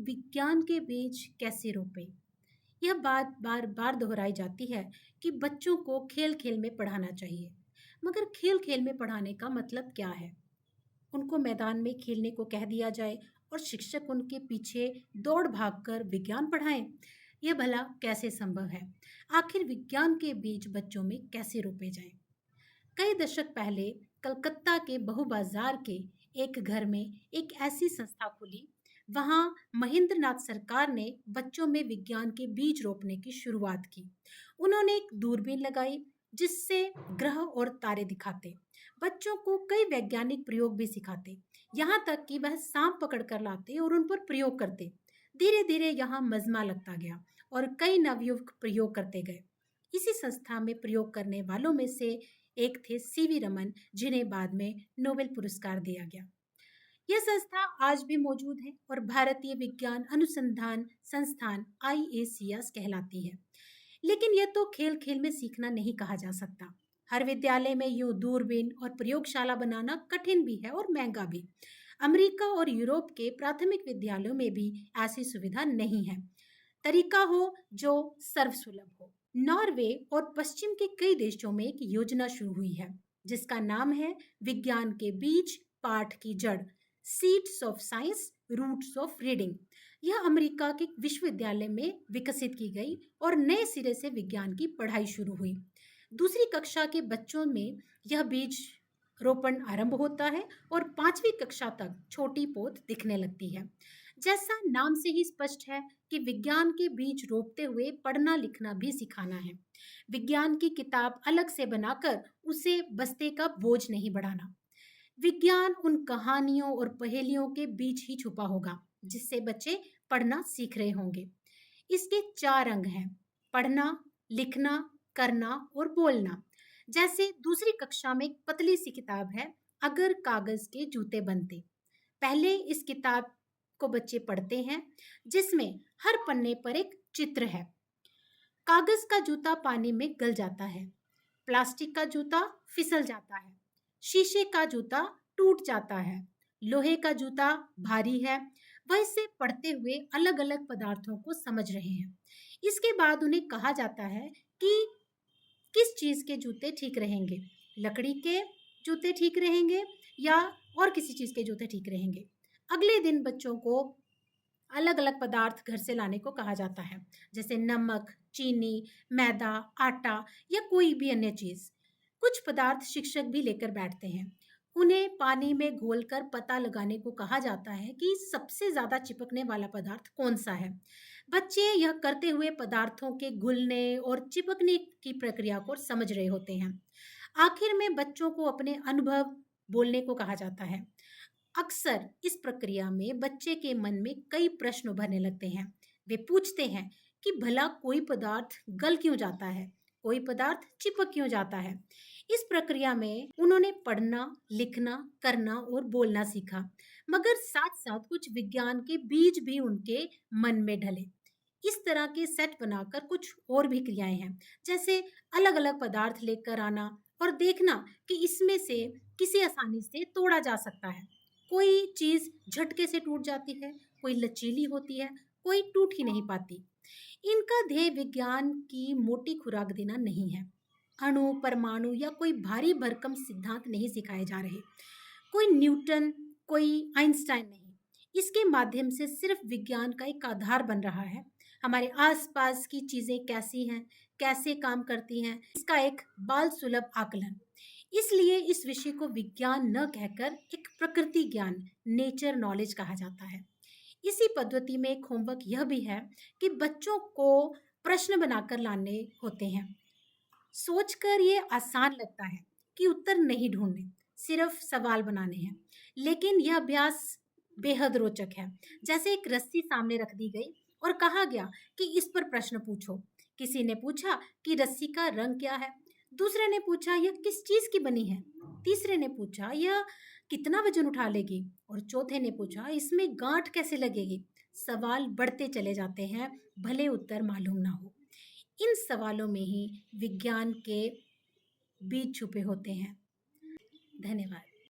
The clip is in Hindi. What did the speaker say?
विज्ञान के बीज कैसे रोपे। यह बात बार बार दोहराई जाती है कि बच्चों को खेल खेल में पढ़ाना चाहिए। मगर खेल खेल में पढ़ाने का मतलब क्या है? उनको मैदान में खेलने को कह दिया जाए और शिक्षक उनके पीछे दौड़ भाग कर विज्ञान पढ़ाएं। यह भला कैसे संभव है? आखिर विज्ञान के बीज बच्चों में कैसे रोपे जाएं? कई दशक पहले कलकत्ता के बहु बाजार के एक घर में एक ऐसी संस्था खुली। वहां महेंद्र नाथ सरकार ने बच्चों में विज्ञान के बीज रोपने की शुरुआत की। उन्होंने एक दूरबीन लगाई जिससे ग्रह और तारे दिखाते, बच्चों को कई वैज्ञानिक प्रयोग भी सिखाते, यहाँ तक कि वह सांप पकड़ कर लाते और उन पर प्रयोग करते। धीरे धीरे यहाँ मजमा लगता गया और कई नवयुवक प्रयोग करते गए। इसी संस्था में प्रयोग करने वालों में से एक थे सीवी रमन, जिन्हें बाद में नोबेल पुरस्कार दिया गया। यह संस्था आज भी मौजूद है और भारतीय विज्ञान अनुसंधान संस्थान IACS कहलाती है। लेकिन यह तो खेल खेल में सीखना नहीं कहा जा सकता। हर विद्यालय में यूं दूरबीन और प्रयोगशाला बनाना कठिन भी है और महंगा भी। अमेरिका और यूरोप के प्राथमिक विद्यालयों में भी ऐसी सुविधा नहीं है। तरीका हो जो सर्वसुलभ हो। नॉर्वे और पश्चिम के कई देशों में एक योजना शुरू हुई है जिसका नाम है विज्ञान के बीज पाठ की जड़, seeds of science roots of reading. यह अमेरिका के विश्वविद्यालय में विकसित की गई और नए सिरे से विज्ञान की पढ़ाई शुरू हुई। दूसरी कक्षा के बच्चों में यह बीज रोपण आरंभ होता है और 5वीं कक्षा तक छोटी पौध दिखने लगती है। जैसा नाम से ही स्पष्ट है कि विज्ञान के बीज रोपते हुए पढ़ना लिखना भी सिखाना है। विज्ञान की किताब अलग से बनाकर उसे बस्ते का बोझ नहीं बढ़ाना। विज्ञान उन कहानियों और पहेलियों के बीच ही छुपा होगा जिससे बच्चे पढ़ना सीख रहे होंगे। इसके 4 अंग हैं: पढ़ना, लिखना, करना और बोलना। जैसे दूसरी कक्षा में एक पतली सी किताब है, अगर कागज के जूते बनते। पहले इस किताब को बच्चे पढ़ते हैं जिसमें हर पन्ने पर एक चित्र है। कागज का जूता पानी में गल जाता है, प्लास्टिक का जूता फिसल जाता है, शीशे का जूता टूट जाता है, लोहे का जूता भारी है। वह इसे पढ़ते हुए अलग अलग पदार्थों को समझ रहे हैं। इसके बाद उन्हें कहा जाता है कि किस चीज के जूते ठीक रहेंगे, लकड़ी के जूते ठीक रहेंगे या और किसी चीज के जूते ठीक रहेंगे। अगले दिन बच्चों को अलग अलग पदार्थ घर से लाने को कहा जाता है, जैसे नमक, चीनी, मैदा, आटा या कोई भी अन्य चीज। कुछ पदार्थ शिक्षक भी लेकर बैठते हैं। उन्हें पानी में घोलकर पता लगाने को कहा जाता है कि सबसे ज्यादा चिपकने वाला पदार्थ कौन सा है। बच्चे यह करते हुए पदार्थों के घुलने और चिपकने की प्रक्रिया को समझ रहे होते हैं। आखिर में बच्चों को अपने अनुभव बोलने को कहा जाता है। अक्सर इस प्रक्रिया में बच्चे के मन में कई प्रश्न उभरने लगते हैं। वे पूछते हैं कि भला कोई पदार्थ गल क्यों जाता है, कोई पदार्थ चिपक क्यों जाता है। इस प्रक्रिया में उन्होंने पढ़ना, लिखना, करना और बोलना सीखा, मगर साथ साथ कुछ विज्ञान के बीज भी उनके मन में ढले। इस तरह के सेट बनाकर कुछ और भी क्रियाएं हैं, जैसे अलग अलग पदार्थ लेकर आना और देखना कि इसमें से किसे आसानी से तोड़ा जा सकता है। कोई चीज झटके से टूट जाती है, कोई लचीली होती है, कोई टूट ही नहीं पाती। इनका ध्येय विज्ञान की मोटी खुराक देना नहीं है। अणु, परमाणु या कोई भारी भरकम सिद्धांत नहीं सिखाए जा रहे। कोई न्यूटन, कोई आइंस्टाइन नहीं। इसके माध्यम से सिर्फ विज्ञान का एक आधार बन रहा है। हमारे आसपास की चीजें कैसी हैं, कैसे काम करती हैं, इसका एक बाल सुलभ आकलन। इसलिए इस विषय को विज्ञान न कहकर एक प्रकृति ज्ञान, नेचर नॉलेज कहा जाता है। इसी पद्धति में एक होमवर्क यह भी है कि बच्चों को प्रश्न बनाकर लाने होते हैं। सोचकर ये आसान लगता है कि उत्तर नहीं ढूंढने, सिर्फ सवाल बनाने हैं। लेकिन यह अभ्यास बेहद रोचक है। जैसे एक रस्सी सामने रख दी गई और कहा गया कि इस पर प्रश्न पूछो। किसी ने पूछा कि रस्सी का रंग क्या है, दूसरे ने पूछा यह किस चीज की बनी है, तीसरे ने पूछा यह कितना वजन उठा लेगी और चौथे ने पूछा इसमें गांठ कैसे लगेगी। सवाल बढ़ते चले जाते हैं, भले उत्तर मालूम ना हो। इन सवालों में ही विज्ञान के बीज छुपे होते हैं। धन्यवाद।